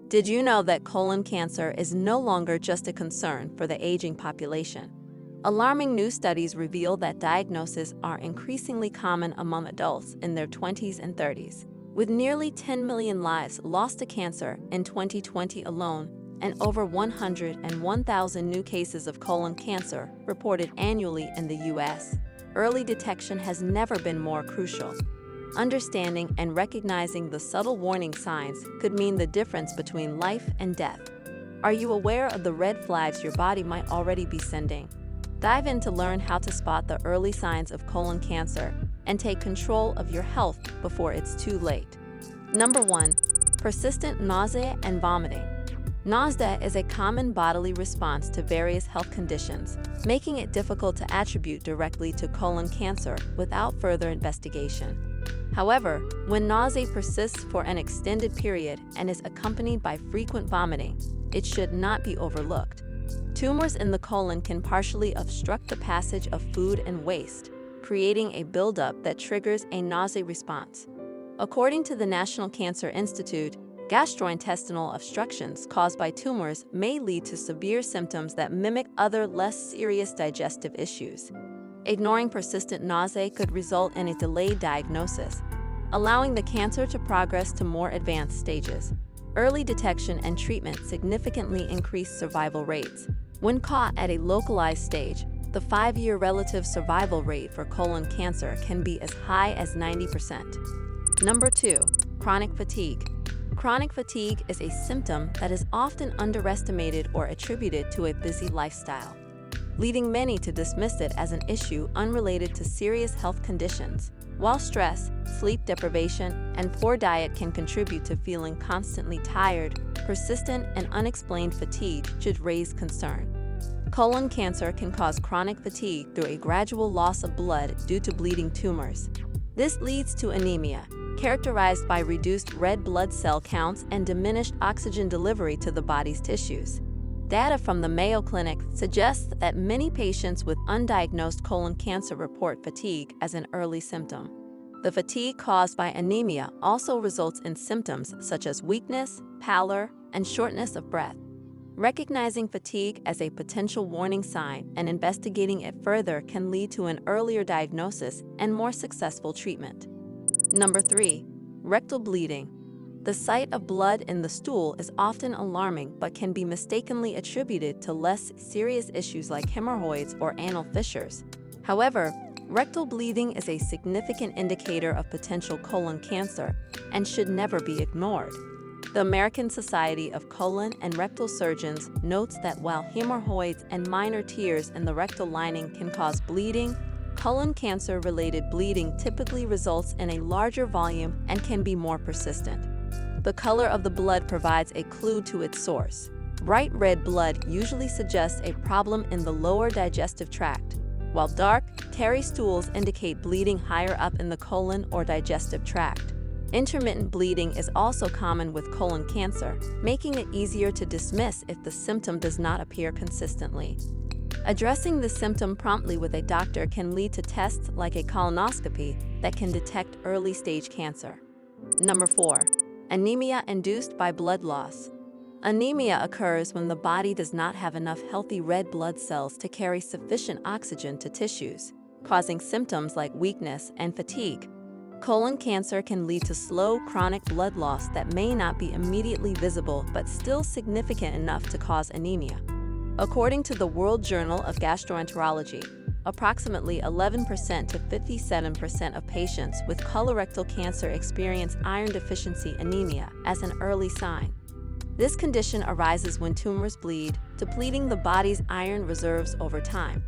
Did you know that colon cancer is no longer just a concern for the aging population? Alarming new studies reveal that diagnoses are increasingly common among adults in their 20s and 30s. With nearly 10 million lives lost to cancer in 2020 alone, and over 101,000 new cases of colon cancer reported annually in the U.S., early detection has never been more crucial. Understanding and recognizing the subtle warning signs could mean the difference between life and death. Are you aware of the red flags your body might already be sending? Dive in to learn how to spot the early signs of colon cancer and take control of your health before it's too late. Number 1. Persistent nausea and vomiting. Nausea is a common bodily response to various health conditions, making it difficult to attribute directly to colon cancer without further investigation. However, when nausea persists for an extended period and is accompanied by frequent vomiting, it should not be overlooked. Tumors in the colon can partially obstruct the passage of food and waste, creating a buildup that triggers a nausea response. According to the National Cancer Institute, gastrointestinal obstructions caused by tumors may lead to severe symptoms that mimic other less serious digestive issues. Ignoring persistent nausea could result in a delayed diagnosis, allowing the cancer to progress to more advanced stages. Early detection and treatment significantly increase survival rates. When caught at a localized stage, the 5-year relative survival rate for colon cancer can be as high as 90%. Number 2. Chronic fatigue. Chronic fatigue is a symptom that is often underestimated or attributed to a busy lifestyle, leading many to dismiss it as an issue unrelated to serious health conditions. While stress, sleep deprivation, and poor diet can contribute to feeling constantly tired, persistent and unexplained fatigue should raise concern. Colon cancer can cause chronic fatigue through a gradual loss of blood due to bleeding tumors. This leads to anemia, characterized by reduced red blood cell counts and diminished oxygen delivery to the body's tissues. Data from the Mayo Clinic suggests that many patients with undiagnosed colon cancer report fatigue as an early symptom. The fatigue caused by anemia also results in symptoms such as weakness, pallor, and shortness of breath. Recognizing fatigue as a potential warning sign and investigating it further can lead to an earlier diagnosis and more successful treatment. Number 3. Rectal bleeding. The sight of blood in the stool is often alarming but can be mistakenly attributed to less serious issues like hemorrhoids or anal fissures. However, rectal bleeding is a significant indicator of potential colon cancer and should never be ignored. The American Society of Colon and Rectal Surgeons notes that while hemorrhoids and minor tears in the rectal lining can cause bleeding, colon cancer-related bleeding typically results in a larger volume and can be more persistent. The color of the blood provides a clue to its source. Bright red blood usually suggests a problem in the lower digestive tract, while dark, tarry stools indicate bleeding higher up in the colon or digestive tract. Intermittent bleeding is also common with colon cancer, making it easier to dismiss if the symptom does not appear consistently. Addressing the symptom promptly with a doctor can lead to tests like a colonoscopy that can detect early-stage cancer. Number 4. Anemia induced by blood loss. Anemia occurs when the body does not have enough healthy red blood cells to carry sufficient oxygen to tissues, causing symptoms like weakness and fatigue. Colon cancer can lead to slow, chronic blood loss that may not be immediately visible but still significant enough to cause anemia. According to the World Journal of Gastroenterology, approximately 11% to 57% of patients with colorectal cancer experience iron deficiency anemia as an early sign. This condition arises when tumors bleed, depleting the body's iron reserves over time.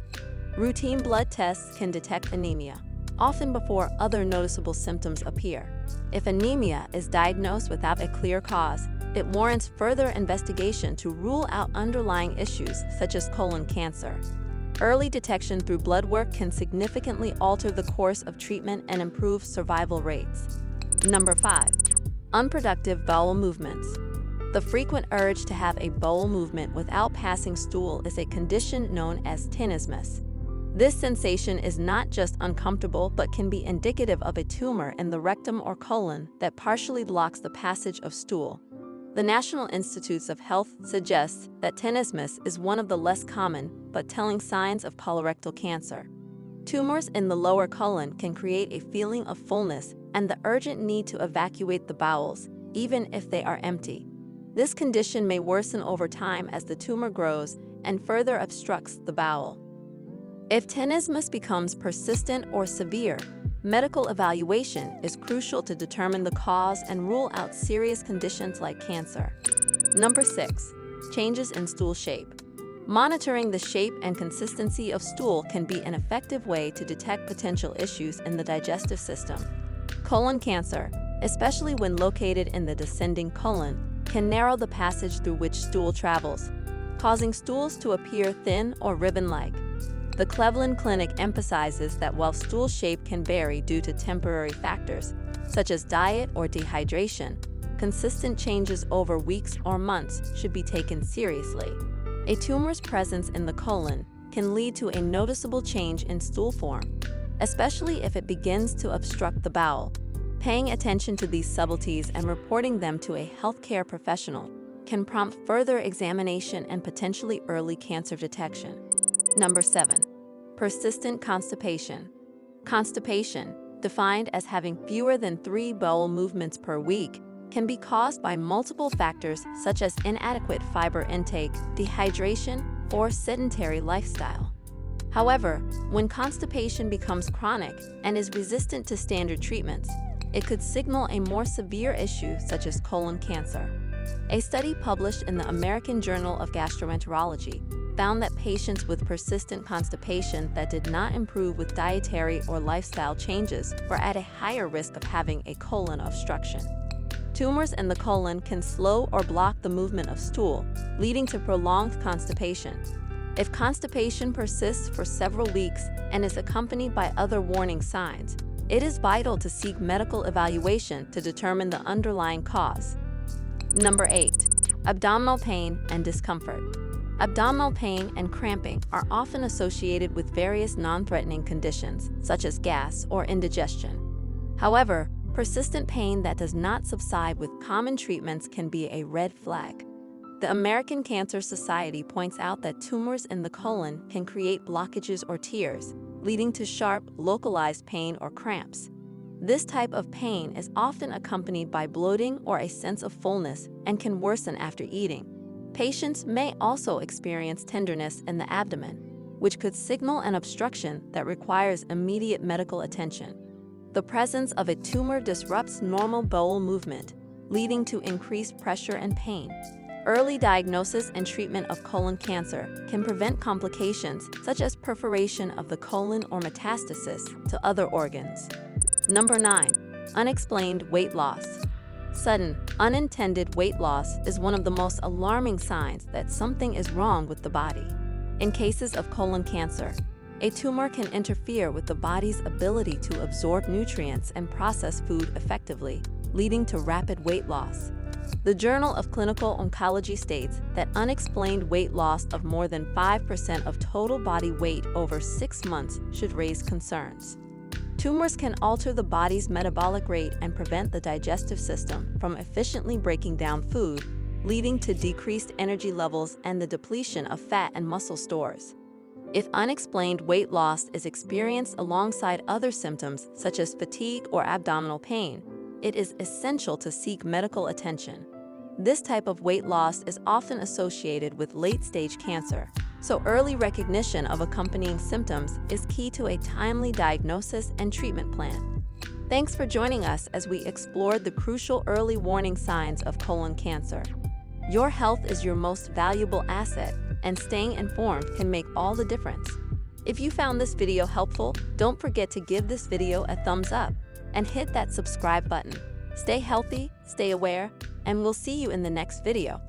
Routine blood tests can detect anemia, often before other noticeable symptoms appear. If anemia is diagnosed without a clear cause, it warrants further investigation to rule out underlying issues such as colon cancer. Early detection through blood work can significantly alter the course of treatment and improve survival rates. Number 5. Unproductive bowel movements. The frequent urge to have a bowel movement without passing stool is a condition known as tenesmus. This sensation is not just uncomfortable but can be indicative of a tumor in the rectum or colon that partially blocks the passage of stool. The National Institutes of Health suggests that tenesmus is one of the less common but telling signs of colorectal cancer. Tumors in the lower colon can create a feeling of fullness and the urgent need to evacuate the bowels, even if they are empty. This condition may worsen over time as the tumor grows and further obstructs the bowel. If tenesmus becomes persistent or severe, medical evaluation is crucial to determine the cause and rule out serious conditions like cancer. Number 6. Changes in stool shape. Monitoring the shape and consistency of stool can be an effective way to detect potential issues in the digestive system. Colon cancer, especially when located in the descending colon, can narrow the passage through which stool travels, causing stools to appear thin or ribbon-like. The Cleveland Clinic emphasizes that while stool shape can vary due to temporary factors, such as diet or dehydration, consistent changes over weeks or months should be taken seriously. A tumor's presence in the colon can lead to a noticeable change in stool form, especially if it begins to obstruct the bowel. Paying attention to these subtleties and reporting them to a healthcare professional can prompt further examination and potentially early cancer detection. Number 7. Persistent constipation. Constipation, defined as having fewer than 3 bowel movements per week, can be caused by multiple factors such as inadequate fiber intake, dehydration, or sedentary lifestyle. However, when constipation becomes chronic and is resistant to standard treatments, it could signal a more severe issue such as colon cancer. A study published in the American Journal of Gastroenterology found that patients with persistent constipation that did not improve with dietary or lifestyle changes were at a higher risk of having a colon obstruction. Tumors in the colon can slow or block the movement of stool, leading to prolonged constipation. If constipation persists for several weeks and is accompanied by other warning signs, it is vital to seek medical evaluation to determine the underlying cause. Number 8. Abdominal pain and discomfort. Abdominal pain and cramping are often associated with various non-threatening conditions, such as gas or indigestion. However, persistent pain that does not subside with common treatments can be a red flag. The American Cancer Society points out that tumors in the colon can create blockages or tears, leading to sharp, localized pain or cramps. This type of pain is often accompanied by bloating or a sense of fullness and can worsen after eating. Patients may also experience tenderness in the abdomen, which could signal an obstruction that requires immediate medical attention. The presence of a tumor disrupts normal bowel movement, leading to increased pressure and pain. Early diagnosis and treatment of colon cancer can prevent complications such as perforation of the colon or metastasis to other organs. Number 9. Unexplained weight loss. Sudden, unintended weight loss is one of the most alarming signs that something is wrong with the body. In cases of colon cancer, a tumor can interfere with the body's ability to absorb nutrients and process food effectively, leading to rapid weight loss. The Journal of Clinical Oncology states that unexplained weight loss of more than 5% of total body weight over 6 months should raise concerns. Tumors can alter the body's metabolic rate and prevent the digestive system from efficiently breaking down food, leading to decreased energy levels and the depletion of fat and muscle stores. If unexplained weight loss is experienced alongside other symptoms such as fatigue or abdominal pain, it is essential to seek medical attention. This type of weight loss is often associated with late-stage cancer, so early recognition of accompanying symptoms is key to a timely diagnosis and treatment plan. Thanks for joining us as we explored the crucial early warning signs of colon cancer. Your health is your most valuable asset, and staying informed can make all the difference. If you found this video helpful, don't forget to give this video a thumbs up and hit that subscribe button. Stay healthy, stay aware, and we'll see you in the next video.